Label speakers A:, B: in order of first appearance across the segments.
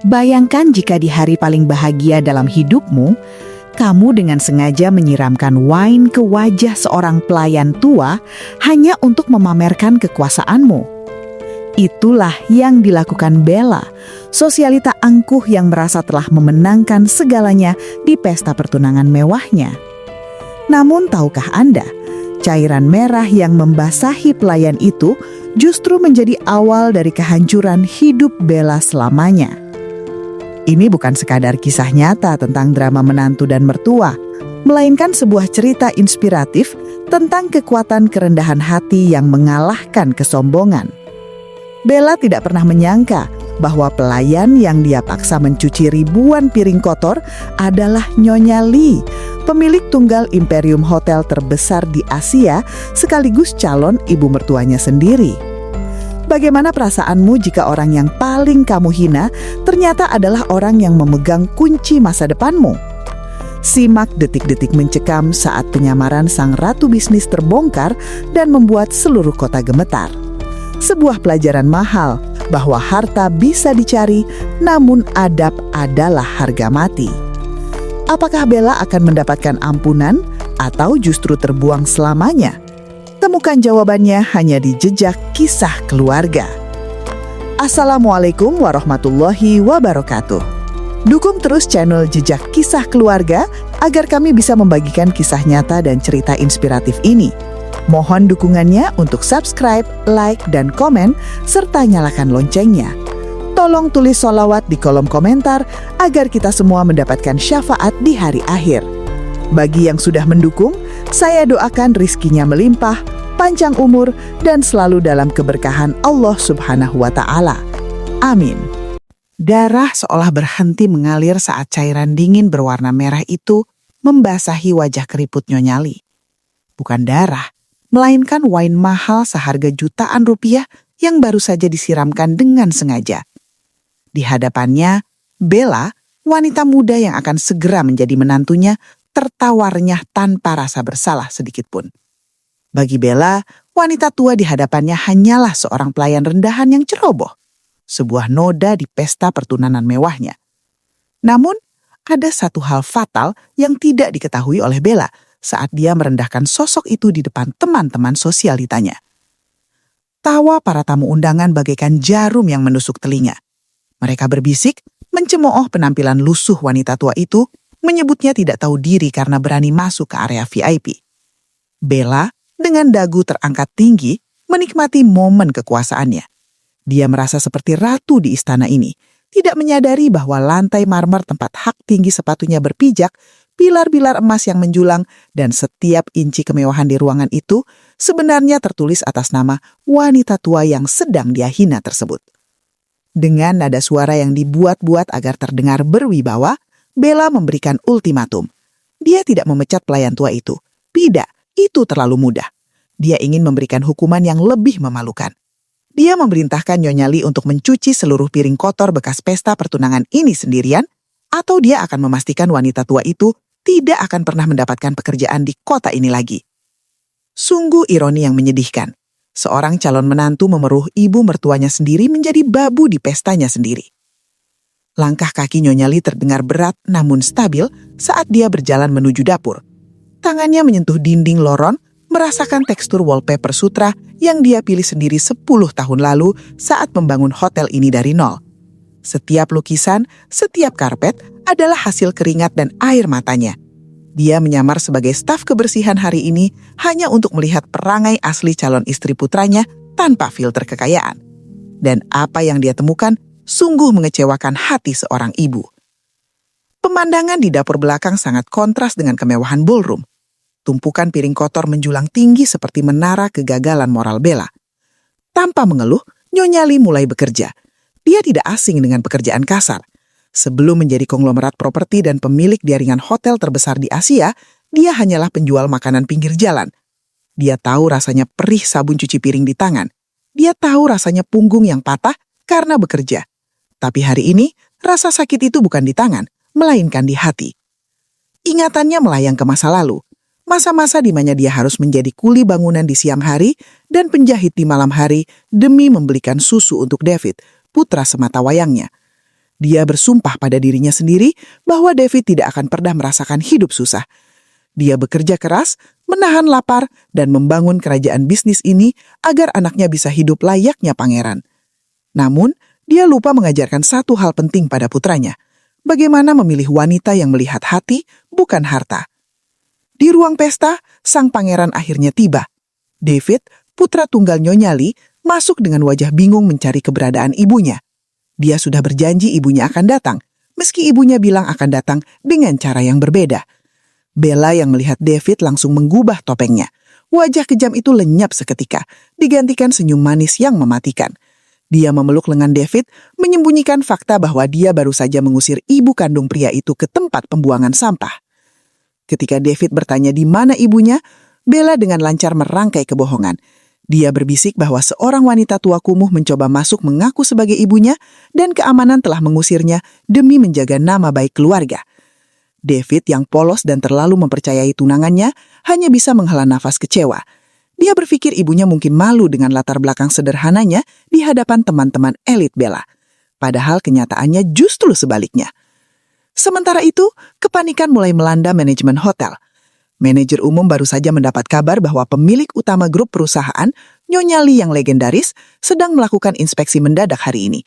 A: Bayangkan jika di hari paling bahagia dalam hidupmu, kamu dengan sengaja menyiramkan wine ke wajah seorang pelayan tua hanya untuk memamerkan kekuasaanmu. Itulah yang dilakukan Bella, sosialita angkuh yang merasa telah memenangkan segalanya di pesta pertunangan mewahnya. Namun tahukah Anda, cairan merah yang membasahi pelayan itu justru menjadi awal dari kehancuran hidup Bella selamanya. Ini bukan sekadar kisah nyata tentang drama menantu dan mertua, melainkan sebuah cerita inspiratif tentang kekuatan kerendahan hati yang mengalahkan kesombongan. Bella tidak pernah menyangka bahwa pelayan yang dia paksa mencuci ribuan piring kotor adalah Nyonya Lee, pemilik tunggal imperium hotel terbesar di Asia sekaligus calon ibu mertuanya sendiri. Bagaimana perasaanmu jika orang yang paling kamu hina ternyata adalah orang yang memegang kunci masa depanmu? Simak detik-detik mencekam saat penyamaran sang ratu bisnis terbongkar dan membuat seluruh kota gemetar. Sebuah pelajaran mahal bahwa harta bisa dicari, namun adab adalah harga mati. Apakah Bella akan mendapatkan ampunan atau justru terbuang selamanya? Temukan jawabannya hanya di Jejak Kisah Keluarga. Assalamualaikum warahmatullahi wabarakatuh. Dukung terus channel Jejak Kisah Keluarga agar kami bisa membagikan kisah nyata dan cerita inspiratif ini. Mohon dukungannya untuk subscribe, like, dan komen, serta nyalakan loncengnya. Tolong tulis sholawat di kolom komentar agar kita semua mendapatkan syafaat di hari akhir. Bagi yang sudah mendukung, saya doakan rizkinya melimpah, panjang umur, dan selalu dalam keberkahan Allah Subhanahu wa Ta'ala. Amin. Darah seolah berhenti mengalir saat cairan dingin berwarna merah itu membasahi wajah keriput Nyonya Lee. Bukan darah, melainkan wine mahal seharga jutaan rupiah yang baru saja disiramkan dengan sengaja. Di hadapannya, Bella, wanita muda yang akan segera menjadi menantunya, tertawarnya tanpa rasa bersalah sedikitpun. Bagi Bella, wanita tua di hadapannya hanyalah seorang pelayan rendahan yang ceroboh, sebuah noda di pesta pertunangan mewahnya. Namun, ada satu hal fatal yang tidak diketahui oleh Bella saat dia merendahkan sosok itu di depan teman-teman sosialitanya. Tawa para tamu undangan bagaikan jarum yang menusuk telinga. Mereka berbisik, mencemooh penampilan lusuh wanita tua itu, menyebutnya tidak tahu diri karena berani masuk ke area VIP. Bella, dengan dagu terangkat tinggi, menikmati momen kekuasaannya. Dia merasa seperti ratu di istana ini, tidak menyadari bahwa lantai marmer tempat hak tinggi sepatunya berpijak, pilar-pilar emas yang menjulang, dan setiap inci kemewahan di ruangan itu sebenarnya tertulis atas nama wanita tua yang sedang dia hina tersebut. Dengan nada suara yang dibuat-buat agar terdengar berwibawa, Bella memberikan ultimatum. Dia tidak memecat pelayan tua itu. Tidak, itu terlalu mudah. Dia ingin memberikan hukuman yang lebih memalukan. Dia memerintahkan Nyonya Lee untuk mencuci seluruh piring kotor bekas pesta pertunangan ini sendirian, atau dia akan memastikan wanita tua itu tidak akan pernah mendapatkan pekerjaan di kota ini lagi. Sungguh ironi yang menyedihkan. Seorang calon menantu memeruh ibu mertuanya sendiri menjadi babu di pestanya sendiri. Langkah kaki Nyonya Lee terdengar berat namun stabil saat dia berjalan menuju dapur. Tangannya menyentuh dinding lorong, merasakan tekstur wallpaper sutra yang dia pilih sendiri 10 tahun lalu saat membangun hotel ini dari nol. Setiap lukisan, setiap karpet adalah hasil keringat dan air matanya. Dia menyamar sebagai staf kebersihan hari ini hanya untuk melihat perangai asli calon istri putranya tanpa filter kekayaan. Dan apa yang dia temukan sungguh mengecewakan hati seorang ibu. Pemandangan di dapur belakang sangat kontras dengan kemewahan ballroom. Tumpukan piring kotor menjulang tinggi seperti menara kegagalan moral Bella. Tanpa mengeluh, Nyonya Lee mulai bekerja. Dia tidak asing dengan pekerjaan kasar. Sebelum menjadi konglomerat properti dan pemilik jaringan hotel terbesar di Asia, dia hanyalah penjual makanan pinggir jalan. Dia tahu rasanya perih sabun cuci piring di tangan. Dia tahu rasanya punggung yang patah karena bekerja. Tapi hari ini, rasa sakit itu bukan di tangan, melainkan di hati. Ingatannya melayang ke masa lalu. Masa-masa di mana dia harus menjadi kuli bangunan di siang hari dan penjahit di malam hari demi membelikan susu untuk David, putra sematawayangnya. Dia bersumpah pada dirinya sendiri bahwa David tidak akan pernah merasakan hidup susah. Dia bekerja keras, menahan lapar, dan membangun kerajaan bisnis ini agar anaknya bisa hidup layaknya pangeran. Namun, dia lupa mengajarkan satu hal penting pada putranya. Bagaimana memilih wanita yang melihat hati, bukan harta. Di ruang pesta, sang pangeran akhirnya tiba. David, putra tunggal Nyonya Lee, masuk dengan wajah bingung mencari keberadaan ibunya. Dia sudah berjanji ibunya akan datang, meski ibunya bilang akan datang dengan cara yang berbeda. Bella yang melihat David langsung menggubah topengnya. Wajah kejam itu lenyap seketika, digantikan senyum manis yang mematikan. Dia memeluk lengan David, menyembunyikan fakta bahwa dia baru saja mengusir ibu kandung pria itu ke tempat pembuangan sampah. Ketika David bertanya di mana ibunya, Bella dengan lancar merangkai kebohongan. Dia berbisik bahwa seorang wanita tua kumuh mencoba masuk mengaku sebagai ibunya dan keamanan telah mengusirnya demi menjaga nama baik keluarga. David yang polos dan terlalu mempercayai tunangannya hanya bisa menghela nafas kecewa. Dia berpikir ibunya mungkin malu dengan latar belakang sederhananya di hadapan teman-teman elit Bella. Padahal kenyataannya justru sebaliknya. Sementara itu, kepanikan mulai melanda manajemen hotel. Manajer umum baru saja mendapat kabar bahwa pemilik utama grup perusahaan, Nyonya Lee yang legendaris, sedang melakukan inspeksi mendadak hari ini.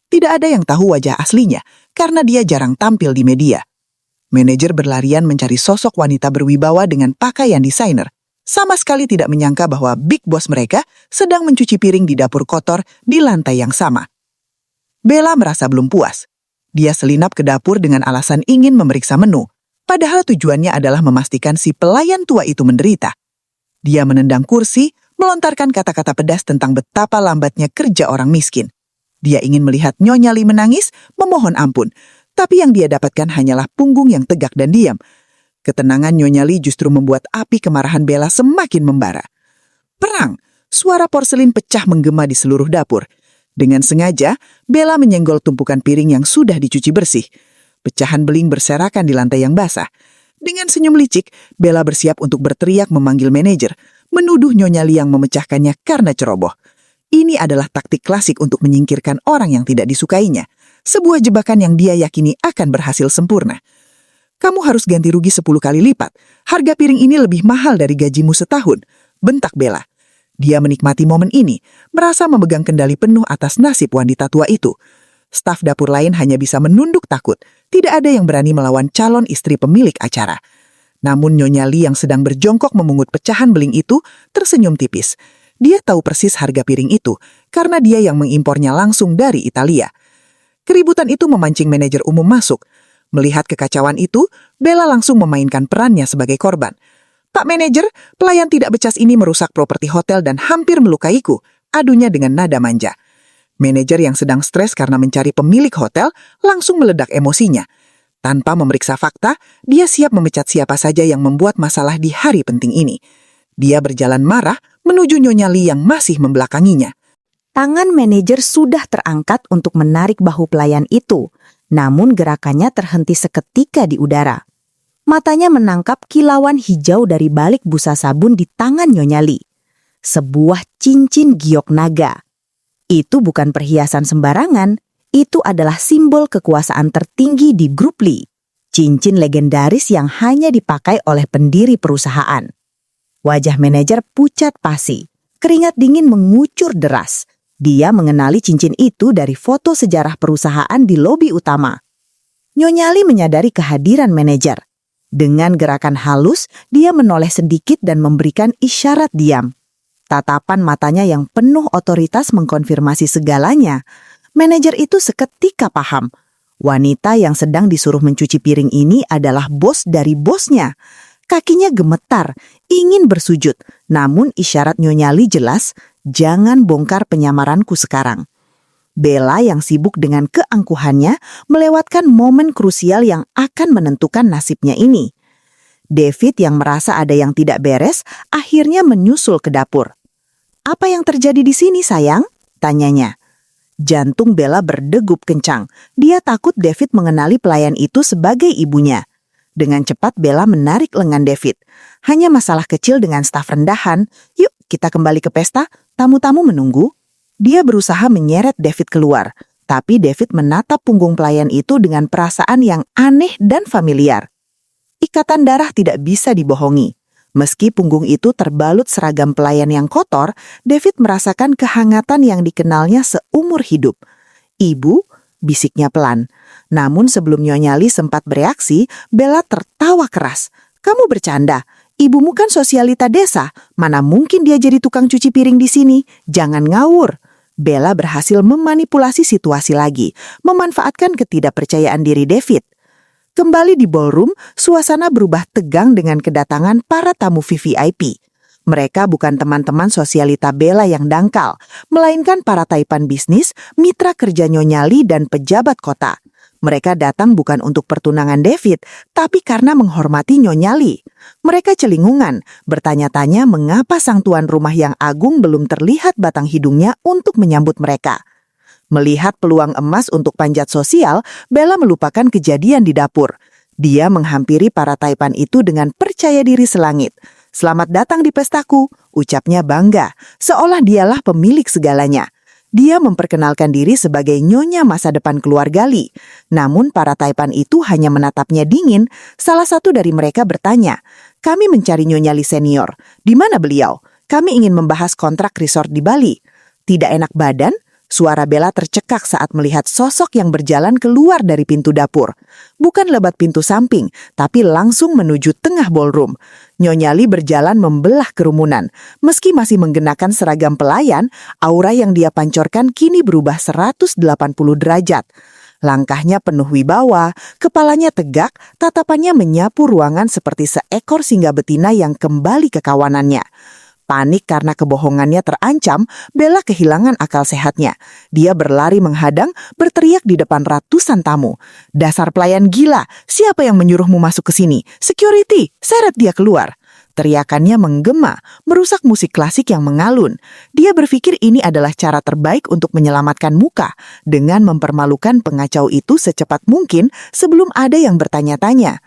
A: Tidak ada yang tahu wajah aslinya, karena dia jarang tampil di media. Manajer berlarian mencari sosok wanita berwibawa dengan pakaian desainer. Sama sekali tidak menyangka bahwa big boss mereka sedang mencuci piring di dapur kotor di lantai yang sama. Bella merasa belum puas. Dia selinap ke dapur dengan alasan ingin memeriksa menu. Padahal tujuannya adalah memastikan si pelayan tua itu menderita. Dia menendang kursi, melontarkan kata-kata pedas tentang betapa lambatnya kerja orang miskin. Dia ingin melihat Nyonya Lee menangis, memohon ampun. Tapi yang dia dapatkan hanyalah punggung yang tegak dan diam. Ketenangan Nyonya Lee justru membuat api kemarahan Bella semakin membara. Perang! Suara porselin pecah menggema di seluruh dapur. Dengan sengaja, Bella menyenggol tumpukan piring yang sudah dicuci bersih. Pecahan beling berserakan di lantai yang basah. Dengan senyum licik, Bella bersiap untuk berteriak memanggil manajer, menuduh Nyonya Lee yang memecahkannya karena ceroboh. Ini adalah taktik klasik untuk menyingkirkan orang yang tidak disukainya. Sebuah jebakan yang dia yakini akan berhasil sempurna. Kamu harus ganti rugi 10 kali lipat. Harga piring ini lebih mahal dari gajimu setahun, bentak Bella. Dia menikmati momen ini, merasa memegang kendali penuh atas nasib wanita tua itu. Staf dapur lain hanya bisa menunduk takut. Tidak ada yang berani melawan calon istri pemilik acara. Namun Nyonya Lee yang sedang berjongkok memungut pecahan beling itu tersenyum tipis. Dia tahu persis harga piring itu karena dia yang mengimpornya langsung dari Italia. Keributan itu memancing manajer umum masuk. Melihat kekacauan itu, Bella langsung memainkan perannya sebagai korban. Pak manajer, pelayan tidak becas ini merusak properti hotel dan hampir melukaiku, adunya dengan nada manja. Manajer yang sedang stres karena mencari pemilik hotel langsung meledak emosinya. Tanpa memeriksa fakta, dia siap memecat siapa saja yang membuat masalah di hari penting ini. Dia berjalan marah menuju Nyonya Lee yang masih membelakanginya.
B: Tangan manajer sudah terangkat untuk menarik bahu pelayan itu, namun gerakannya terhenti seketika di udara. Matanya menangkap kilauan hijau dari balik busa sabun di tangan Nyonya Lee. Sebuah cincin giok naga. Itu bukan perhiasan sembarangan, itu adalah simbol kekuasaan tertinggi di grup Lee. Cincin legendaris yang hanya dipakai oleh pendiri perusahaan. Wajah manajer pucat pasi, keringat dingin mengucur deras. Dia mengenali cincin itu dari foto sejarah perusahaan di lobi utama. Nyonya Lee menyadari kehadiran manajer. Dengan gerakan halus, dia menoleh sedikit dan memberikan isyarat diam. Tatapan matanya yang penuh otoritas mengkonfirmasi segalanya. Manajer itu seketika paham. Wanita yang sedang disuruh mencuci piring ini adalah bos dari bosnya. Kakinya gemetar, ingin bersujud. Namun isyarat Nyonya Lee jelas, jangan bongkar penyamaranku sekarang. Bella yang sibuk dengan keangkuhannya melewatkan momen krusial yang akan menentukan nasibnya ini. David yang merasa ada yang tidak beres, akhirnya menyusul ke dapur. "Apa yang terjadi di sini, sayang?" tanyanya. Jantung Bella berdegup kencang. Dia takut David mengenali pelayan itu sebagai ibunya. Dengan cepat Bella menarik lengan David. "Hanya masalah kecil dengan staf rendahan. Yuk, kita kembali ke pesta. Tamu-tamu menunggu." Dia berusaha menyeret David keluar. Tapi David menatap punggung pelayan itu dengan perasaan yang aneh dan familiar. Ikatan darah tidak bisa dibohongi. Meski punggung itu terbalut seragam pelayan yang kotor, David merasakan kehangatan yang dikenalnya seumur hidup. "Ibu," bisiknya pelan. Namun sebelum Nyonya Lee sempat bereaksi, Bella tertawa keras. "Kamu bercanda? Ibumu kan sosialita desa. Mana mungkin dia jadi tukang cuci piring di sini? Jangan ngawur." Bella berhasil memanipulasi situasi lagi, memanfaatkan ketidakpercayaan diri David. Kembali di ballroom, suasana berubah tegang dengan kedatangan para tamu VVIP. Mereka bukan teman-teman sosialita Bella yang dangkal, melainkan para taipan bisnis, mitra kerja Nyonya Lee dan pejabat kota. Mereka datang bukan untuk pertunangan David, tapi karena menghormati Nyonya Lee. Mereka celingungan, bertanya-tanya mengapa sang tuan rumah yang agung belum terlihat batang hidungnya untuk menyambut mereka. Melihat peluang emas untuk panjat sosial, Bella melupakan kejadian di dapur. Dia menghampiri para taipan itu dengan percaya diri selangit. "Selamat datang di pestaku," ucapnya bangga, seolah dialah pemilik segalanya. Dia memperkenalkan diri sebagai nyonya masa depan keluarga Lee. Namun para taipan itu hanya menatapnya dingin. Salah satu dari mereka bertanya, "Kami mencari Nyonya Lee senior. Di mana beliau? Kami ingin membahas kontrak resort di Bali." "Tidak enak badan?" Suara Bella tercekak saat melihat sosok yang berjalan keluar dari pintu dapur. Bukan lebat pintu samping, tapi langsung menuju tengah ballroom. Nyonya Lee berjalan membelah kerumunan. Meski masih menggenakan seragam pelayan, aura yang dia pancarkan kini berubah 180 derajat. Langkahnya penuh wibawa, kepalanya tegak, tatapannya menyapu ruangan seperti seekor singa betina yang kembali ke kawanannya. Panik karena kebohongannya terancam, Bella kehilangan akal sehatnya. Dia berlari menghadang, berteriak di depan ratusan tamu. "Dasar pelayan gila, siapa yang menyuruhmu masuk ke sini? Security, seret dia keluar." Teriakannya menggema, merusak musik klasik yang mengalun. Dia berpikir ini adalah cara terbaik untuk menyelamatkan muka, dengan mempermalukan pengacau itu secepat mungkin sebelum ada yang bertanya-tanya.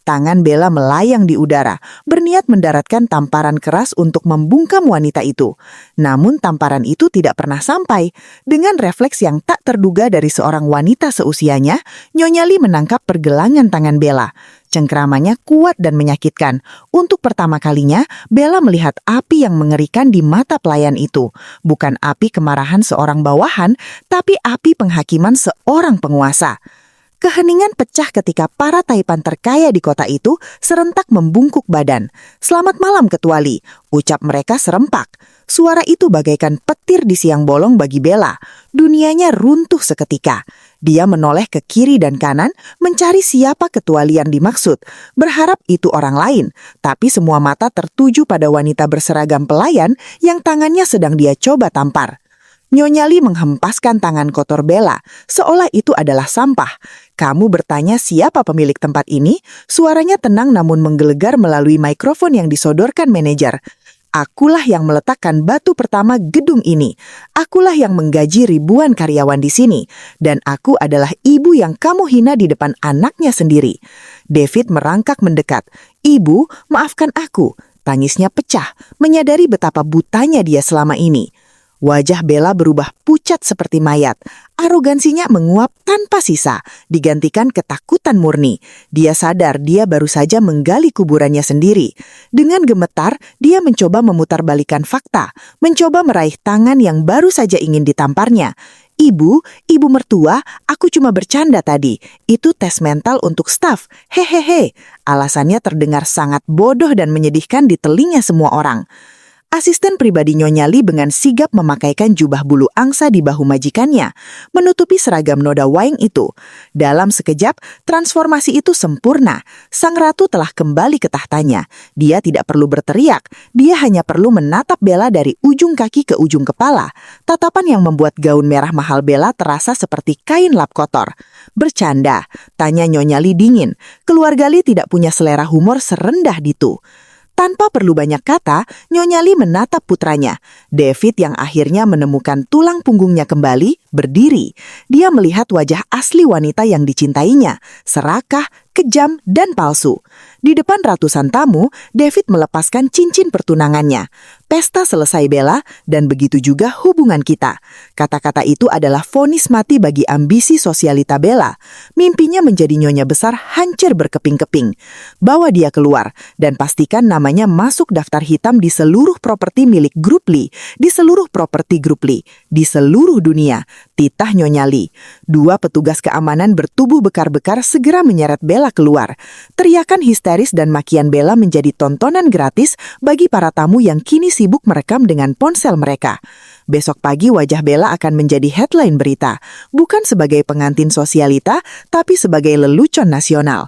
B: Tangan Bella melayang di udara, berniat mendaratkan tamparan keras untuk membungkam wanita itu. Namun tamparan itu tidak pernah sampai. Dengan refleks yang tak terduga dari seorang wanita seusianya, Nyonya Lee menangkap pergelangan tangan Bella. Cengkeramannya kuat dan menyakitkan. Untuk pertama kalinya, Bella melihat api yang mengerikan di mata pelayan itu. Bukan api kemarahan seorang bawahan, tapi api penghakiman seorang penguasa. Keheningan pecah ketika para taipan terkaya di kota itu serentak membungkuk badan. "Selamat malam, Ketua Lee," ucap mereka serempak. Suara itu bagaikan petir di siang bolong bagi Bella. Dunianya runtuh seketika. Dia menoleh ke kiri dan kanan, mencari siapa Ketua Lee yang dimaksud. Berharap itu orang lain, tapi semua mata tertuju pada wanita berseragam pelayan yang tangannya sedang dia coba tampar. Nyonya Lee menghempaskan tangan kotor Bella, seolah itu adalah sampah. "Kamu bertanya siapa pemilik tempat ini?" Suaranya tenang namun menggelegar melalui mikrofon yang disodorkan manajer. "Akulah yang meletakkan batu pertama gedung ini. Akulah yang menggaji ribuan karyawan di sini. Dan aku adalah ibu yang kamu hina di depan anaknya sendiri." David merangkak mendekat. "Ibu, maafkan aku." Tangisnya pecah, menyadari betapa butanya dia selama ini. Wajah Bella berubah pucat seperti mayat. Arogansinya menguap tanpa sisa, digantikan ketakutan murni. Dia sadar dia baru saja menggali kuburannya sendiri. Dengan gemetar, dia mencoba memutarbalikkan fakta, mencoba meraih tangan yang baru saja ingin ditamparnya. Ibu mertua, aku cuma bercanda tadi. Itu tes mental untuk staf. Hehehe." Alasannya terdengar sangat bodoh dan menyedihkan di telinga semua orang. Asisten pribadi Nyonya Lee dengan sigap memakaikan jubah bulu angsa di bahu majikannya, menutupi seragam noda waing itu. Dalam sekejap, transformasi itu sempurna. Sang ratu telah kembali ke tahtanya. Dia tidak perlu berteriak, dia hanya perlu menatap Bella dari ujung kaki ke ujung kepala. Tatapan yang membuat gaun merah mahal Bella terasa seperti kain lap kotor. "Bercanda?" tanya Nyonya Lee dingin. Keluarga Lee tidak punya selera humor serendah itu. Tanpa perlu banyak kata, Nyonya Lee menatap putranya. David yang akhirnya menemukan tulang punggungnya kembali, berdiri. Dia melihat wajah asli wanita yang dicintainya, serakah, kejam, dan palsu. Di depan ratusan tamu, David melepaskan cincin pertunangannya.
A: Pesta selesai Bella, dan begitu juga hubungan kita. Kata-kata itu adalah vonis mati bagi ambisi sosialita Bella. Mimpinya menjadi nyonya besar hancur berkeping-keping. Bawa dia keluar, dan pastikan namanya masuk daftar hitam di seluruh properti milik Grup Lee, di seluruh properti Grup Lee, di seluruh dunia. Titah Nyonya Lee. 2 petugas keamanan bertubuh bekar-bekar segera menyeret Bella keluar. Teriakan histeris dan makian Bella menjadi tontonan gratis bagi para tamu yang kini sibuk merekam dengan ponsel mereka. Besok pagi wajah Bella akan menjadi headline berita, bukan sebagai pengantin sosialita, tapi sebagai lelucon nasional.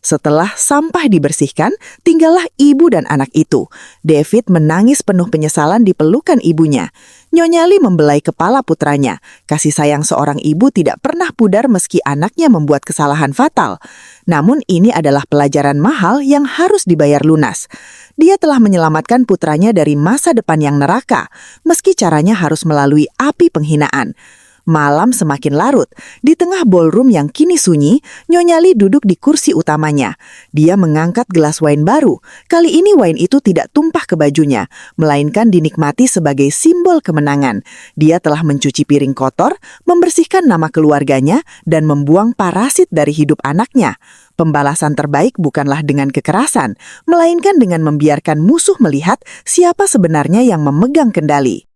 A: Setelah sampah dibersihkan, tinggallah ibu dan anak itu. David menangis penuh penyesalan di pelukan ibunya. Nyonya Lee membelai kepala putranya. Kasih sayang seorang ibu tidak pernah pudar meski anaknya membuat kesalahan fatal. Namun ini adalah pelajaran mahal yang harus dibayar lunas. Dia telah menyelamatkan putranya dari masa depan yang neraka, meski caranya harus melalui api penghinaan. Malam semakin larut. Di tengah ballroom yang kini sunyi, Nyonya Lee duduk di kursi utamanya. Dia mengangkat gelas wine baru. Kali ini wine itu tidak tumpah ke bajunya, melainkan dinikmati sebagai simbol kemenangan. Dia telah mencuci piring kotor, membersihkan nama keluarganya, dan membuang parasit dari hidup anaknya. Pembalasan terbaik bukanlah dengan kekerasan, melainkan dengan membiarkan musuh melihat siapa sebenarnya yang memegang kendali.